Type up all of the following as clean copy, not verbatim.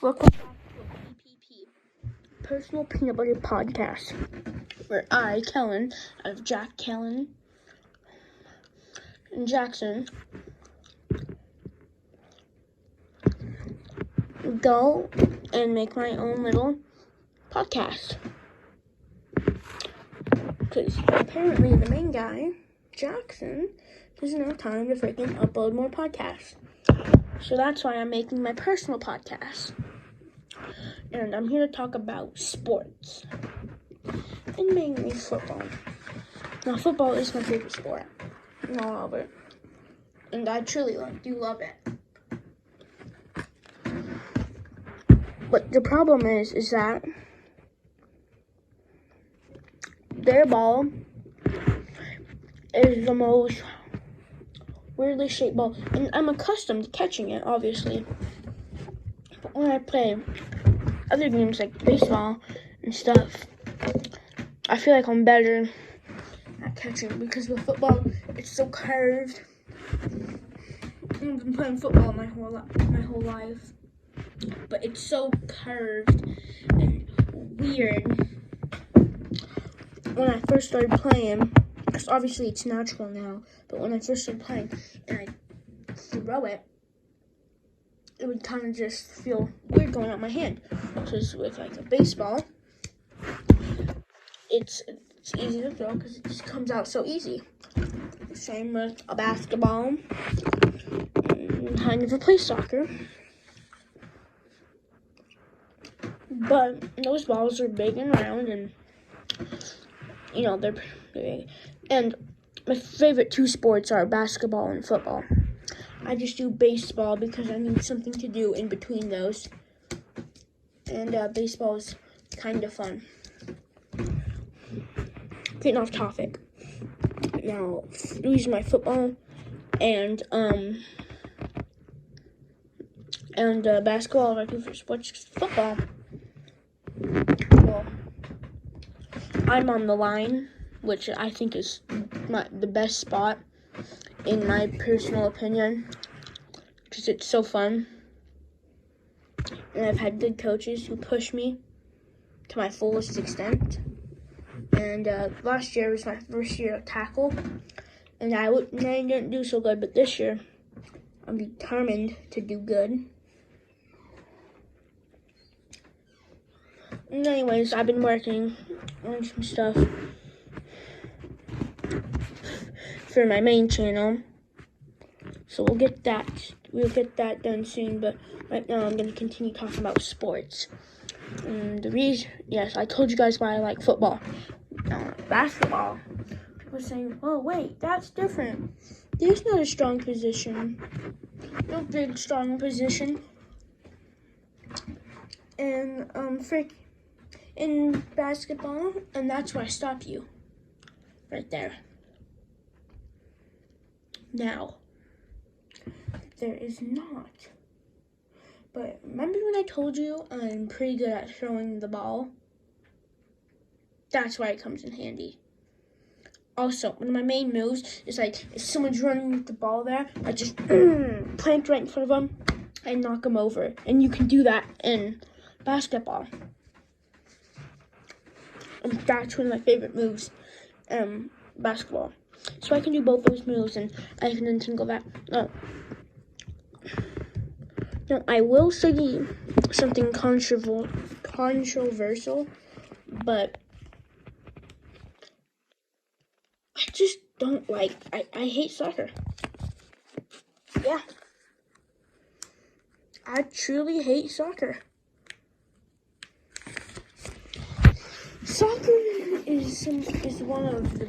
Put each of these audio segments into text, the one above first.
Welcome back to PPP, Personal Peanut Butter Podcast, where I, Kellen, out of Jack, Kellen, and Jackson, go and make my own little podcast. Because apparently the main guy, Jackson, doesn't have time to freaking upload more podcasts. So that's why I'm making my personal podcast. And I'm here to talk about sports. And mainly football. Now, football is my favorite sport. I love it. And I truly do love it. But the problem is that their ball is the most weirdly shaped ball. And I'm accustomed to catching it, obviously. But when I play other games like baseball and stuff, I feel like I'm better at catching, because with football, it's so curved. I've been playing football my whole life, but it's so curved and weird. When I first started playing, because obviously it's natural now, but when I first started playing and I throw it, it would kind of just feel weird going out my hand. Because with like a baseball, it's easy to throw because it just comes out so easy. Same with a basketball, and I never play soccer. But those balls are big and round, and they're big. And my favorite two sports are basketball and football. I just do baseball because I need something to do in between those. And baseball is kind of fun. Getting off topic. Now, these are my football and basketball. My favorite sports is football. Well, I'm on the line, which I think is the best spot in my personal opinion, because it's so fun. And I've had good coaches who push me to my fullest extent. And last year was my first year at tackle, and I didn't do so good. But this year, I'm determined to do good. And anyways, I've been working on some stuff for my main channel, so we'll get that done soon. But right now, I'm going to continue talking about sports. And the reason, yes, I told you guys why I like football. Basketball, people are saying, oh wait, that's different. There's not a strong position, no big strong position in basketball, and that's why I stop you right there. Now, there is not. But remember when I told you I'm pretty good at throwing the ball? That's why it comes in handy. Also, one of my main moves is like, if someone's running with the ball there, I just plant right in front of them and knock them over. And you can do that in basketball. And that's one of my favorite moves, basketball. So I can do both those moves, and I can untangle that. Now, I will say something controversial, but I just don't like, I hate soccer. Yeah. I truly hate soccer. Soccer is one of the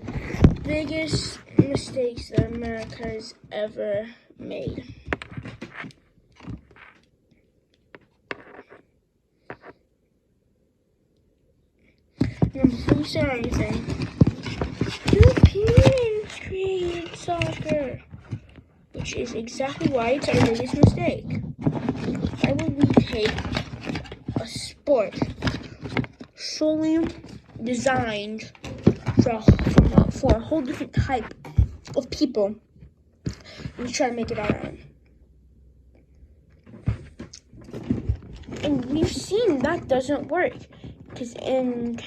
biggest mistakes that America has ever made. Now, before you say anything, Europeans created soccer, which is exactly why it's our biggest mistake. Why would we take a sport solely designed for a whole different type of people and try to make it our own? And we've seen that doesn't work. Because in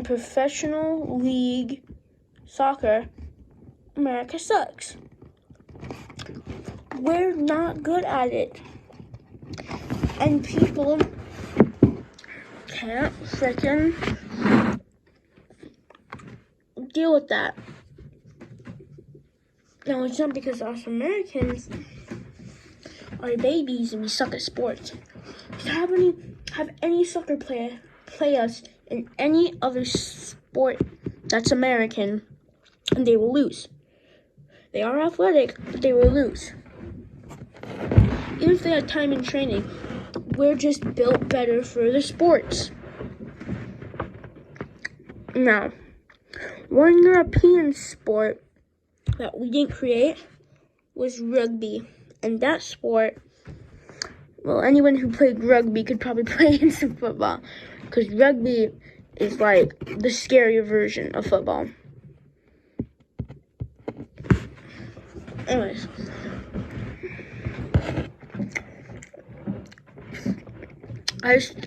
professional league soccer, America sucks. We're not good at it. And people can't freaking deal with that. Now, it's not because us Americans are babies and we suck at sports. Have any soccer player play us in any other sport that's American, and they will lose. They are athletic, but they will lose. Even if they had time in training, we're just built better for the sports. Now, one European sport that we didn't create was rugby. And that sport, well, anyone who played rugby could probably play in some football. Because rugby is like the scarier version of football. Anyways.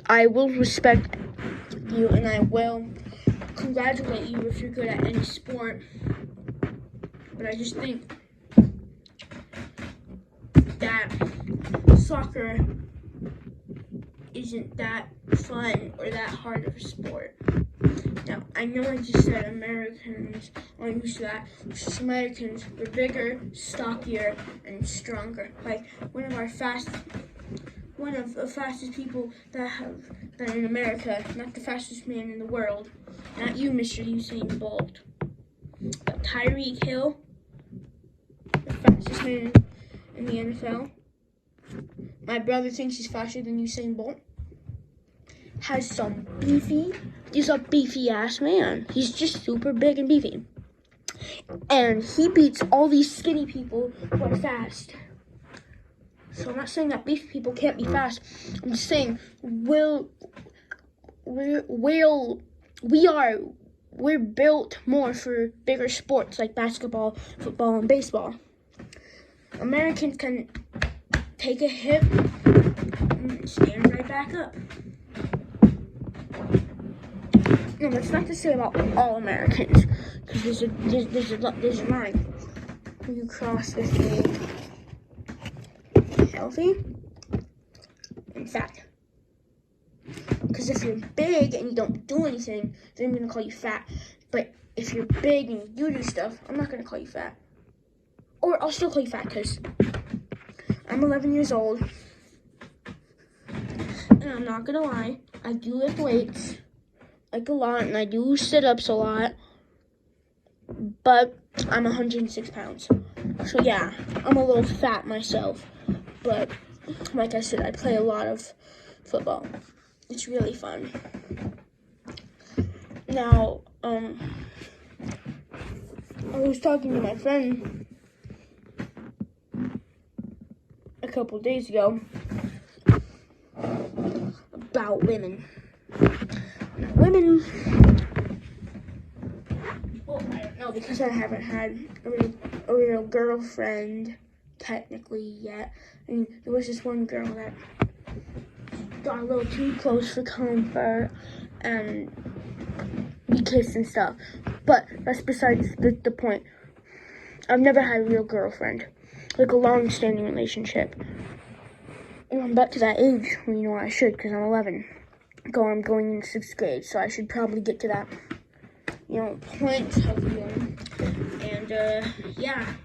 I will respect you and I will congratulate you if you're good at any sport. But I just think that soccer isn't that fun or that hard of a sport. Now, I know I just said Americans aren't used to that. It's just Americans, we're bigger, stockier, and stronger. Like one of the fastest people that have been in America, not the fastest man in the world, not you, Mr. Usain Bolt, but Tyreek Hill, the fastest man in the NFL. My brother thinks he's faster than Usain Bolt. He's a beefy ass man. He's just super big and beefy. And he beats all these skinny people who are fast. So I'm not saying that beefy people can't be fast. I'm just saying we're built more for bigger sports like basketball, football, and baseball. Americans can take a hit and stand right back up. No, that's not to say about all Americans, because there's a line. When you cross between healthy and fat. Because if you're big and you don't do anything, then I'm going to call you fat. But if you're big and you do stuff, I'm not going to call you fat. Or I'll still call you fat because I'm 11 years old. And I'm not going to lie, I do lift weights like a lot, and I do sit-ups a lot. But I'm 106 pounds. So yeah, I'm a little fat myself. But like I said, I play a lot of football. It's really fun. Now, I was talking to my friend a couple days ago about women. Women, well, I don't know, because I haven't had a real girlfriend technically yet. I mean, there was this one girl that got a little too close for comfort, and we kissed and stuff. But that's besides the point. I've never had a real girlfriend, like a long-standing relationship. And I'm back to that age where, I should, because I'm 11. I'm going in 6th grade, so I should probably get to that, point of view. And, yeah.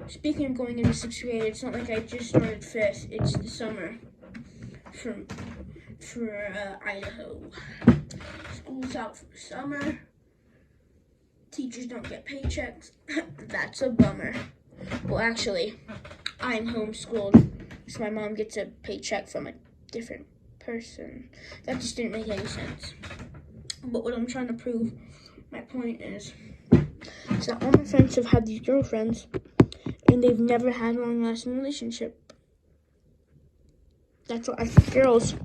Speaking of going into 6th grade, it's not like I just started 5th. It's the summer for Idaho. School's out for the summer. Teachers don't get paychecks. That's a bummer. Well, actually, I'm homeschooled, so my mom gets a paycheck from a different person. That just didn't make any sense. But what I'm trying to prove, my point is that all my friends have had these girlfriends, and they've never had a long-lasting relationship. That's what I think girls.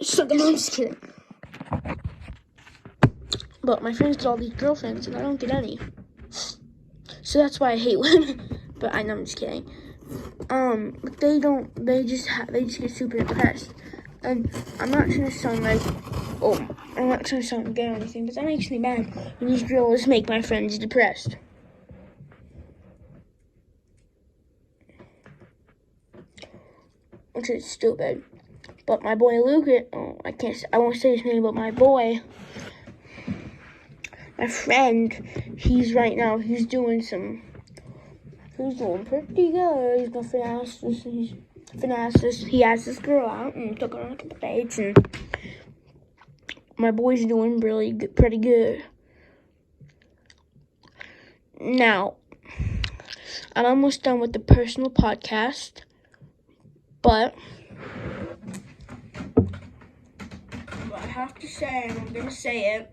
So, I'm just kidding. But my friends get all these girlfriends, and I don't get any. So that's why I hate women. But I'm just kidding. They just get super depressed. And I'm not trying to sound like, I'm not trying to sound gay or anything, but that makes me mad when these girls make my friends depressed. Which is stupid. But my boy Luke, I won't say his name, but my friend, he's doing pretty good. He's gonna finesse this. He has this girl out and took her on a couple dates, and my boy's doing pretty good. Now, I'm almost done with the personal podcast, but I have to say, and I'm gonna say it,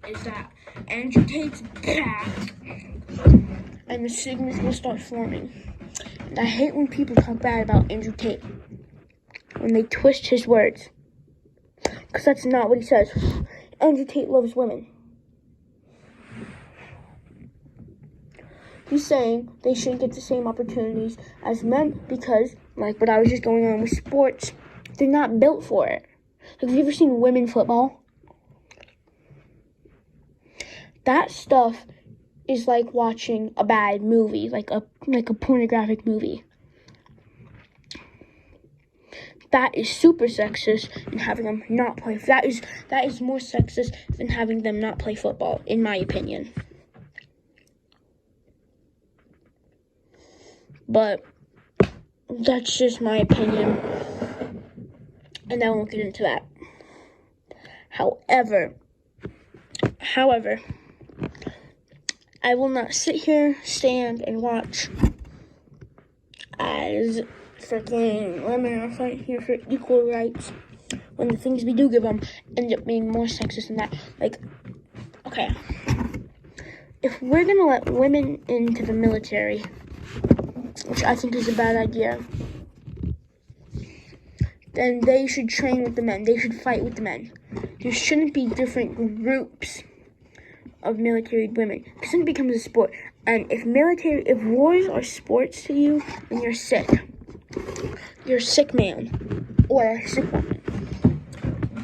is that Andrew Tate's back, and the stigma's gonna start forming. And I hate when people talk bad about Andrew Tate, when they twist his words, because that's not what he says. Andrew Tate loves women. He's saying they shouldn't get the same opportunities as men because, like what I was just going on with sports, they're not built for it. Have you ever seen women football? That stuff is like watching a bad movie, like a pornographic movie. That is super sexist, and having them not play. That is more sexist than having them not play football, in my opinion. But that's just my opinion, and I won't get into that. However, I will not sit here, stand, and watch as freaking women are fighting here for equal rights when the things we do give them end up being more sexist than that. Like, okay, if we're gonna let women into the military, which I think is a bad idea, then they should train with the men. They should fight with the men. There shouldn't be different groups of military women, because then it becomes a sport. And if wars are sports to you, then you're sick. You're a sick man or a sick woman.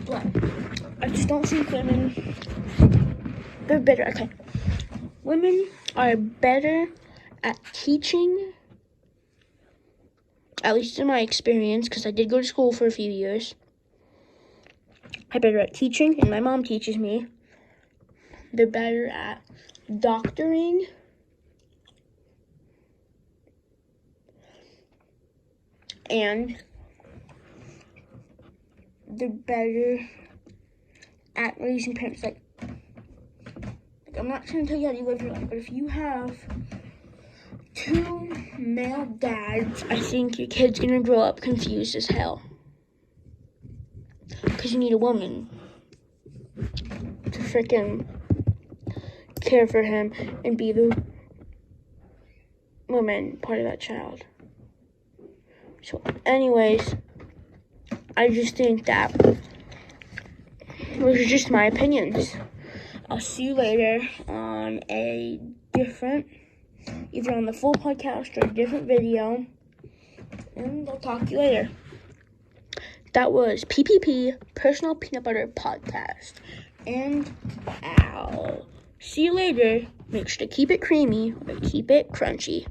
But I just don't think they're better. Okay, women are better at teaching, at least in my experience, because I did go to school for a few years. I'm better at teaching, and my mom teaches me. They're better at doctoring. And they're better at raising parents. Like, I'm not trying to tell you how to live your life, but if you have 2 male dads, I think your kid's gonna grow up confused as hell. Because you need a woman to freaking care for him and be the woman part of that child. So anyways, I just think that those are just my opinions. I'll see you later on a different, either on the full podcast or a different video, and I'll talk to you later. That was PPP, Personal Peanut Butter Podcast, and I'll see you later. Make sure to keep it creamy or keep it crunchy.